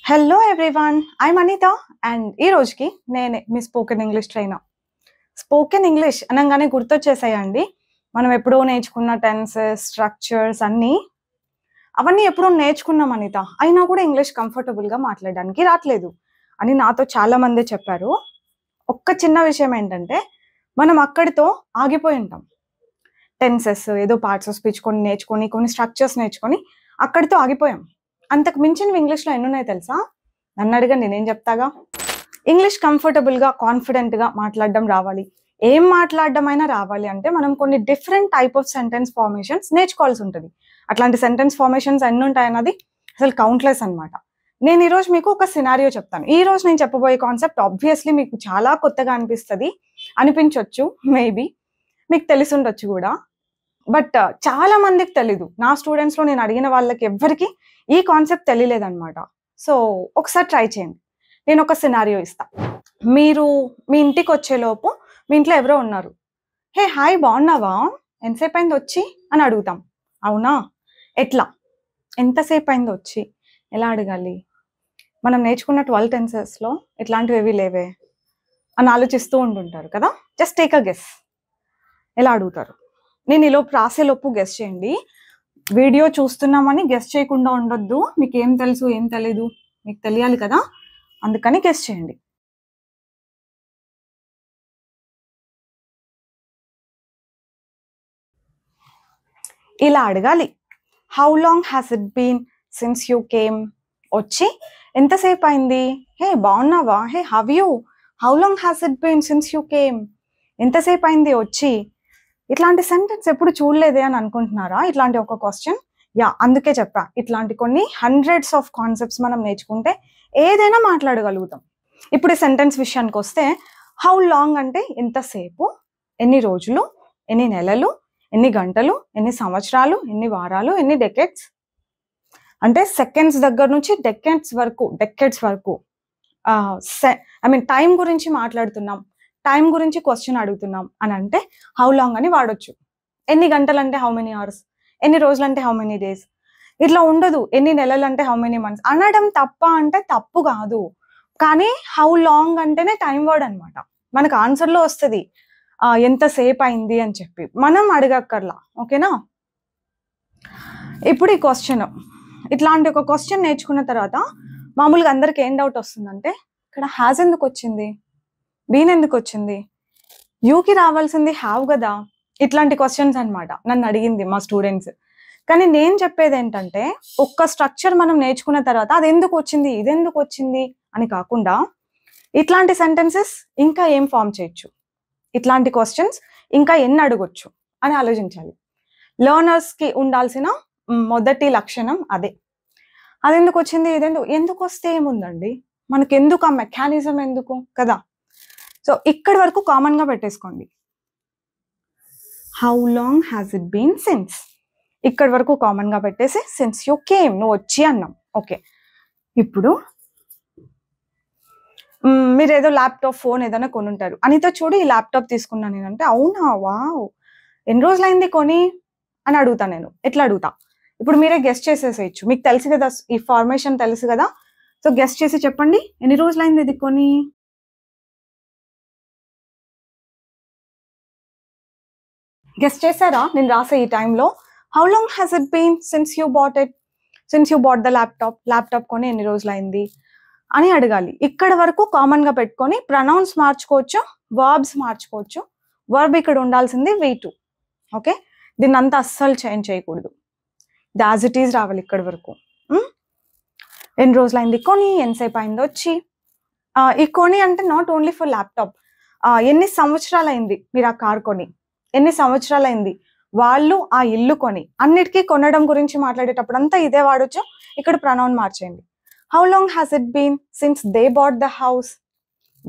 Hello everyone, I'm Anitha and ఈ రోజుకి నేనే మీ spoken English trainer. Spoken English అనగానే గుర్తొచ్చేసాయండి మనం ఎప్పుడో నేర్చుకున్న టెన్సెస్, స్ట్రక్చర్స్ అవన్నీ ఎప్పుడో నేర్చుకున్నాం అనిత. అయినా కూడా ఇంగ్లీష్ కంఫర్టబుల్గా మాట్లాడడానికి రావట్లేదు అని నాతో చాలా మంది చెప్పారు. ఒక్క చిన్న విషయం ఏంటంటే మనం అక్కడితో ఆగిపోయి ఉంటాం. టెన్సెస్ ఏదో పార్ట్స్ ఆఫ్ స్పీచ్ కొన్ని నేర్చుకొని, కొన్ని స్ట్రక్చర్స్ నేర్చుకొని అక్కడితో ఆగిపోయాం. అంతకు మించినవి ఇంగ్లీష్లో ఎన్ని ఉన్నాయో తెలుసా? నన్ను అడగండి, నేనేం చెప్తాగా. ఇంగ్లీష్ కంఫర్టబుల్గా, కాన్ఫిడెంట్గా మాట్లాడడం రావాలి. ఏం మాట్లాడడం అయినా రావాలి అంటే మనం కొన్ని different type of sentence formations నేర్చుకోవాల్సి ఉంటుంది. అట్లాంటి సెంటెన్స్ ఫార్మేషన్స్ ఎన్ని ఉంటాయన్నది అసలు కౌంట్లెస్ అనమాట. నేను ఈరోజు మీకు ఒక సినారియో చెప్తాను. ఈ రోజు నేను చెప్పబోయే కాన్సెప్ట్ ఆబ్వియస్లీ మీకు చాలా కొత్తగా అనిపించవచ్చు, మేబీ మీకు తెలిసి ఉండొచ్చు కూడా. బట్ చాలా మందికి తెలీదు. నా స్టూడెంట్స్లో నేను అడిగిన వాళ్ళకి ఎవ్వరికి ఈ కాన్సెప్ట్ తెలియలేదన్నమాట. సో ఒకసారి ట్రై చేయండి. నేను ఒక సినారియో ఇస్తా. మీరు మీ ఇంటికి వచ్చేలోపు మీ ఇంట్లో ఎవరో ఉన్నారు. హే హాయ్, బాగున్నావా, ఎంతసేపు అయింది వచ్చి అని అడుగుతాం. అవునా? ఎట్లా? ఎంతసేపు అయింది వచ్చి ఎలా అడగాలి? మనం నేర్చుకున్న 12 టెన్సెస్లో ఇట్లాంటివి ఏవి లేవే అని ఆలోచిస్తూ ఉంటుంటారు కదా. Just take a guess. ఎలా అడుగుతారు? నేను ఈలోపు రాసేలోపు గెస్ చేయండి. వీడియో చూస్తున్నామని గెస్ చేయకుండా ఉండొద్దు. మీకు ఏం తెలుసు ఏం తెలీదు మీకు తెలియాలి కదా, అందుకని గెస్ చేయండి. ఇలా అడగాలి. How long has it been since you came? వచ్చి ఎంతసేపు అయింది? హే బాగున్నావా, hey how you, how long has it been since you came? ఎంతసేపు అయింది వచ్చి? ఇట్లాంటి సెంటెన్స్ ఎప్పుడు చూడలేదే అని అనుకుంటున్నారా? ఇట్లాంటి ఒక క్వశ్చన్. అందుకే చెప్పా, ఇట్లాంటి కొన్ని హండ్రెడ్స్ ఆఫ్ కాన్సెప్ట్స్ మనం నేర్చుకుంటే ఏదైనా మాట్లాడగలుగుతాం. ఇప్పుడు ఈ సెంటెన్స్ విషయానికి వస్తే, హౌ లాంగ్ అంటే ఎంతసేపు, ఎన్ని రోజులు, ఎన్ని నెలలు, ఎన్ని గంటలు, ఎన్ని సంవత్సరాలు, ఎన్ని వారాలు, ఎన్ని డెకెడ్స్. అంటే సెకండ్స్ దగ్గర నుంచి డెకెడ్స్ వరకు టైం గురించి మాట్లాడుతున్నాం, టైం గురించి క్వశ్చన్ అడుగుతున్నాం అని అంటే హౌ లాంగ్ అని వాడొచ్చు. ఎన్ని గంటలు అంటే హౌ మెనీ అవర్స్, ఎన్ని రోజులు అంటే హౌ మెనీ డేస్. ఇట్లా ఉండదు. ఎన్ని నెలలు అంటే హౌ మెనీ మంత్స్ అనడం తప్ప అంటే తప్పు కాదు, కానీ హౌ లాంగ్ అంటేనే టైం వర్డ్ అనమాట. మనకు ఆన్సర్లో వస్తుంది ఎంతసేపు అయింది అని చెప్పి, మనం అడగక్కర్లా. ఓకేనా? ఇప్పుడు ఈ క్వశ్చన్, ఇట్లాంటి ఒక క్వశ్చన్ నేర్చుకున్న తర్వాత మామూలుగా అందరికి ఏం డౌట్ వస్తుందంటే, ఇక్కడ హ్యాజ్ ఎందుకు వచ్చింది, బీన్ ఎందుకు వచ్చింది, యూకి రావాల్సింది హ్యావ్ కదా. ఇట్లాంటి క్వశ్చన్స్ అనమాట నన్ను అడిగింది మా స్టూడెంట్స్. కానీ నేను చెప్పేది ఏంటంటే, ఒక్క స్ట్రక్చర్ మనం నేర్చుకున్న తర్వాత అది ఎందుకు వచ్చింది, ఇది ఎందుకు వచ్చింది అని కాకుండా ఇట్లాంటి సెంటెన్సెస్ ఇంకా ఏం ఫామ్ చేయొచ్చు, ఇట్లాంటి క్వశ్చన్స్ ఇంకా ఎన్ని అడగొచ్చు అని ఆలోచించాలి. లెర్నర్స్కి ఉండాల్సిన మొదటి లక్షణం అదే. అది ఎందుకు వచ్చింది, ఎందుకు వస్తే ఏముందండి, మనకు ఎందుకు ఆ మెకానిజం ఎందుకు కదా. సో ఇక్కడి వరకు కామన్గా పెట్టేసుకోండి. How long has it been since, ఇక్కడి వరకు కామన్గా పెట్టేసి సిన్స్ యూ కేమ్, నువ్వు వచ్చి అన్నాం. ఓకే, ఇప్పుడు మీరు ఏదో ల్యాప్టాప్, ఫోన్ ఏదైనా కొనుంటారు. అనితో చూడు ఈ ల్యాప్టాప్ తీసుకున్నాను నేనంటే, అవునా వావ్ ఎన్ని రోజులైంది కొని అని అడుగుతా నేను. ఎట్లా అడుగుతా? ఇప్పుడు మీరే గెస్ట్ చేసేసేయచ్చు, మీకు తెలుసు కదా, ఈ ఫార్మేషన్ తెలుసు కదా. సో గెస్ట్ చేసి చెప్పండి, ఎన్ని రోజులైంది ఇది కొని? గెస్ట్ చేశారా? నేను రాసే ఈ టైంలో how long has it been since you bought the laptop కొని ఎన్ని రోజులైంది అని అడగాలి. ఇక్కడ వరకు కామన్గా పెట్టుకొని ప్రొనౌన్స్ మార్చుకోవచ్చు, వర్బ్స్ మార్చుకోవచ్చు. వర్బ్ ఇక్కడ ఉండాల్సింది V2. ఓకే, దీన్ని అంతా అస్సలు చేంజ్ చేయకూడదు. యాజ్ ఇట్ ఈజ్ రావాలి ఇక్కడి వరకు. ఎన్ని రోజులైంది కొని, ఎంతసేపు అయింది వచ్చి. ఈ కొని అంటే నాట్ ఓన్లీ ఫర్ ల్యాప్టాప్. ఎన్ని సంవత్సరాలైంది మీరు ఆ కార్ కొని, ఎన్ని సంవత్సరాలైంది వాళ్ళు ఆ ఇల్లు కొని, అన్నిటికీ కొనడం గురించి మాట్లాడేటప్పుడు అంతా ఇదే వాడొచ్చు. ఇక్కడ ప్రొనౌన్ మార్చేయండి. How long has it been since they bought the house,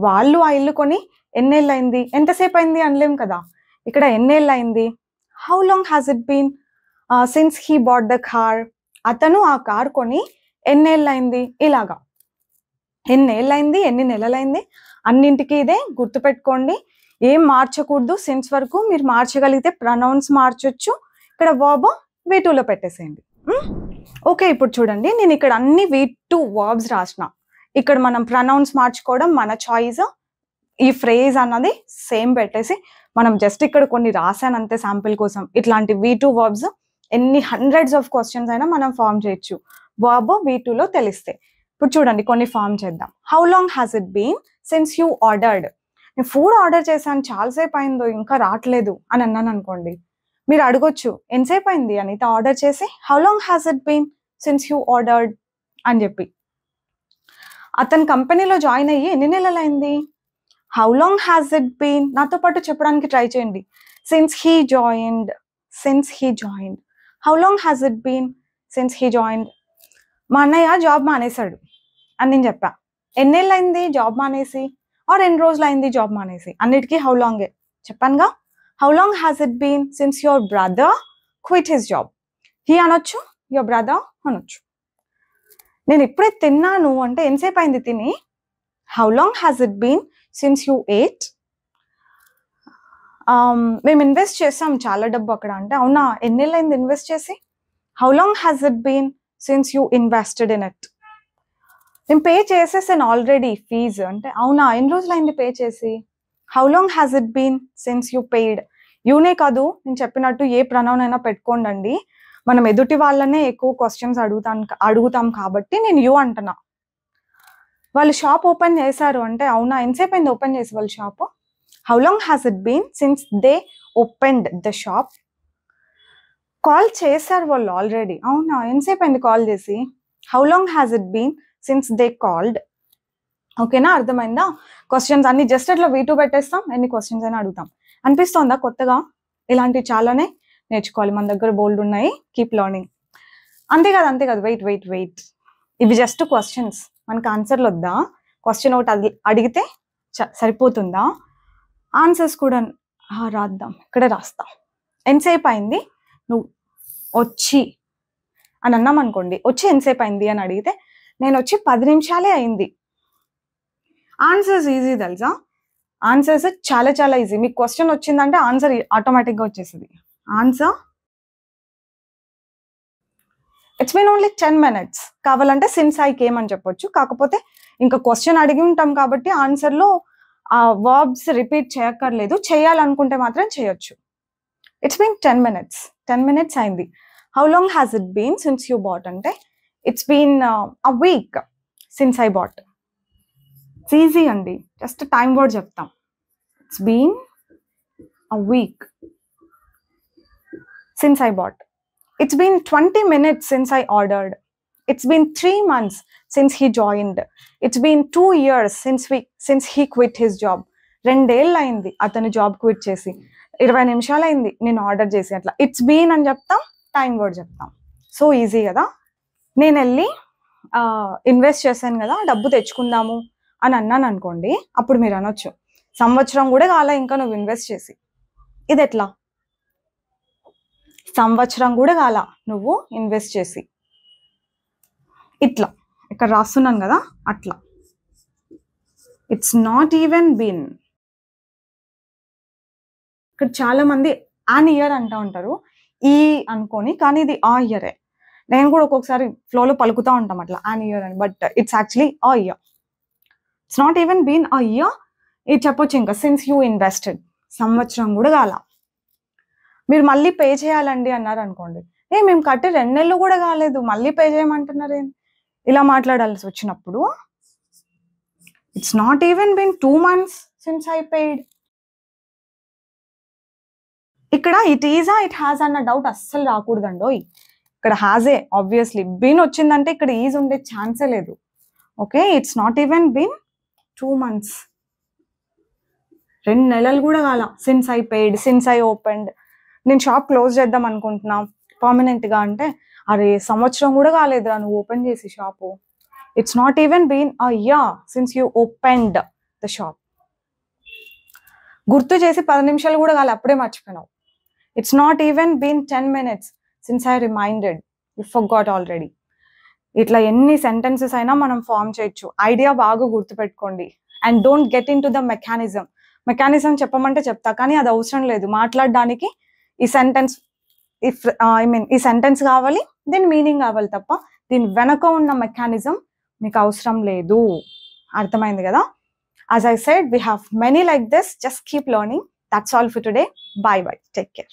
వాళ్ళు ఆ ఇల్లు కొని ఎన్నేళ్ళు అయింది, ఎంతసేపు అయింది అనలేం కదా. ఇక్కడ ఎన్నేళ్ళు అయింది. How long has it been since he bought the car, అతను ఆ కార్ కొని ఎన్నేళ్ళు అయింది. ఇలాగా ఎన్నేళ్ళైంది, ఎన్ని నెలలైంది, అన్నింటికి ఇదే గుర్తుపెట్టుకోండి. ఏం మార్చకూడదు. సిన్స్ వరకు మీరు మార్చగలిగితే ప్రొనౌన్స్ మార్చొచ్చు. ఇక్కడ వర్బ్ V2లో పెట్టేసేయండి. ఓకే, ఇప్పుడు చూడండి, నేను ఇక్కడ అన్ని V2 వర్బ్స్ రాసిన. ఇక్కడ మనం ప్రనౌన్స్ మార్చుకోవడం మన చాయిస్. ఈ ఫ్రేజ్ అన్నది సేమ్ పెట్టేసి మనం జస్ట్ ఇక్కడ కొన్ని రాసాను అంతే శాంపిల్ కోసం. ఇట్లాంటి V2 వర్బ్స్ ఎన్ని హండ్రెడ్స్ ఆఫ్ క్వశ్చన్స్ అయినా మనం ఫామ్ చేయొచ్చు వర్బ్ V2లో తెలిస్తే. ఇప్పుడు చూడండి కొన్ని ఫామ్ చేద్దాం. How long has it been since you ordered? నేను ఫుడ్ ఆర్డర్ చేశాను, చాలాసేపు అయిందో, ఇంకా రావట్లేదు అని అన్నాను అనుకోండి. మీరు అడగొచ్చు, ఎంతసేపు అయింది అనిత ఆర్డర్ చేసి? How long has it been since you ordered అని చెప్పి. అతని కంపెనీలో జాయిన్ అయ్యి ఎన్ని నెలలైంది? How long has it been, నాతో పాటు చెప్పడానికి ట్రై చేయండి. Since he joined, since he joined. How long has it been since he joined. మా అన్నయ్య జాబ్ మానేశాడు అని నేను చెప్పా. ఎన్నేళ్ళైంది జాబ్ మానేసి, ఆర్ ఎన్ని రోజులు అయింది జాబ్ మానేసి, అన్నిటికీ హౌ లాంగే చెప్పానుగా. How long has it been since your brother quit his job? He అనొచ్చు, యువర్ బ్రదర్ అనొచ్చు. నేను ఇప్పుడే తిన్నాను అంటే ఎంతసేపు అయింది తిని? How long has it been since you ate? మేము ఇన్వెస్ట్ చేసాం చాలా డబ్బు అక్కడ అంటే, అవునా ఎన్నేళ్ళైంది ఇన్వెస్ట్ చేసి? How long has it been since you invested in it? నేను పే చేసేసాను ఆల్రెడీ ఫీజు అంటే, అవునా ఎన్ని రోజులైంది పే చేసి? How long has it been since you paid? యూనే కాదు, నేను చెప్పినట్టు ఏ ప్రనౌన్ అయినా పెట్టుకోండి. మనం ఎదుటి వాళ్ళనే ఎక్కువ క్వశ్చన్స్ అడుగుతాం కాబట్టి నేను యూ అంటున్నా. వాళ్ళు షాప్ ఓపెన్ చేశారు అంటే, అవునా ఎంతసేపు అయింది ఓపెన్ చేసి వాళ్ళు shop? How long has it been since they opened the shop? Call చేశారు వాళ్ళు ఆల్రెడీ, అవునా ఎంతసేపు అయింది కాల్ చేసి? How long has it been since they called? ఓకేనా, అర్థమైందా? క్వశ్చన్స్ అన్ని జస్ట్ అట్లా V2 పెట్టేస్తాం, ఎన్ని క్వశ్చన్స్ అయినా అడుగుతాం. అనిపిస్తోందా కొత్తగా? ఇలాంటివి చాలానే నేర్చుకోవాలి, మన దగ్గర బోల్డ్ ఉన్నాయి. Keep learning. అంతేకాదు, వెయిట్. ఇవి జస్ట్ క్వశ్చన్స్, మనకు ఆన్సర్లు వద్దా? క్వశ్చన్ ఒకటి అడిగితే సరిపోతుందా? ఆన్సర్స్ కూడా రాద్దాం, ఇక్కడే రాస్తాం. ఎంతసేపు అయింది నువ్వు వచ్చి అని అన్నాం అనుకోండి. వచ్చి ఎంతసేపు అయింది అని అడిగితే నేను వచ్చి 10 నిమిషాలే అయింది. ఆన్సర్స్ ఈజీ తెలుసా? ఆన్సర్స్ చాలా చాలా ఈజీ. మీకు క్వశ్చన్ వచ్చిందంటే ఆన్సర్ ఆటోమేటిక్గా వచ్చేసింది. Answer it's been only 10 minutes. కావాలంటే సిన్స్ ఐ కేమ్ అని చెప్పొచ్చు. కాకపోతే ఇంకా క్వశ్చన్ అడిగి ఉంటాం కాబట్టి ఆన్సర్లో ఆ వర్బ్స్ రిపీట్ చేయక్కర్లేదు. చేయాలనుకుంటే మాత్రం చేయొచ్చు. It's been 10 minutes. 10 minutes అయింది. How long has it been since you bought అంటే, it's been a week since I bought. It's easy అండి, జస్ట్ టైం వర్డ్ చెప్తాం. It's been a week since I bought. It's been 20 minutes since I ordered. It's been 3 months since he joined. It's been 2 years since he quit his job. 2 ఏళ్ళు అయింది అతను job quit చేసి. 20 నిమిషాలు అయింది నేను order చేసి. అట్లా ఇట్స్ బీన్ అని చెప్తాం, టైం వర్డ్ చెప్తాం. సో ఈజీ కదా. నేను వెళ్ళి ఇన్వెస్ట్ చేశాను కదా, డబ్బు తెచ్చుకుందాము అని అన్నాను అనుకోండి. అప్పుడు మీరు అనొచ్చు, సంవత్సరం కూడా కాలే ఇంకా నువ్వు ఇన్వెస్ట్ చేసి. ఇది ఎట్లా? సంవత్సరం కూడా కాల నువ్వు ఇన్వెస్ట్ చేసి. ఇట్లా ఇక్కడ రాస్తున్నాను కదా, అట్లా. It's not even been. ఇక్కడ చాలా మంది ఆన్ ఇయర్ అంటూ ఉంటారు, ఈ అనుకొని, కానీ ఇది ఆ ఇయరే. నేను కూడా ఒక్కొక్కసారి ఫ్లోలో పలుకుతూ ఉంటాం అట్లా ఆన్ ఇయర్ అని, but it's actually a year. It's not even been a year. ఇది చెప్పొచ్చు ఇంకా, సిన్స్ యూ ఇన్వెస్టెడ్. సంవత్సరం కూడా కాల. మీరు మళ్ళీ పే చేయాలండి అన్నారు అనుకోండి, మేము కట్టి 2 నెలలు కూడా కాలేదు మళ్ళీ పే చేయమంటున్నారు ఏంటి? ఇలా మాట్లాడాల్సి వచ్చినప్పుడు it's not even been 2 months since I paid. ఇక్కడ ఇట్ ఈజా ఇట్ హ్యాజ్ అన్న డౌట్ అస్సలు రాకూడదండో. ఇక్కడ హ్యాజే ఆబ్వియస్లీ. బీన్ వచ్చిందంటే ఇక్కడ ఈజ్ ఉండే ఛాన్సే లేదు. Okay, it's not even been 2 months. 2 నెలలు కూడా కాల since I paid, since I opened. నేను షాప్ క్లోజ్ చేద్దాం అనుకుంటున్నా పర్మనెంట్గా అంటే, అరే సంవత్సరం కూడా కాలేదురా నువ్వు ఓపెన్ చేసి shop. It's not even been a year since you opened the shop. గుర్తు చేసి 10 నిమిషాలు కూడా కాలే, అప్పుడే మర్చిపోయినావు. It's not even been 10 minutes since I reminded, you forgot already. ఇట్లా ఎన్ని సెంటెన్సెస్ అయినా మనం ఫామ్ చేయొచ్చు. ఐడియా బాగా గుర్తుపెట్టుకోండి. And don't get in to the mechanism. చెప్పమంటే చెప్తా, కానీ అది అవసరం లేదు. మాట్లాడడానికి ఈ సెంటెన్స్ ఇఫ్ ఐ మీన్ ఈ సెంటెన్స్ కావాలి, దీని మీనింగ్ కావాలి తప్ప దీని వెనక ఉన్న మెకానిజం మీకు అవసరం లేదు. అర్థమైంది కదా? As I said, we have many like this. Just keep learning. That's all for today. Bye bye. Take care.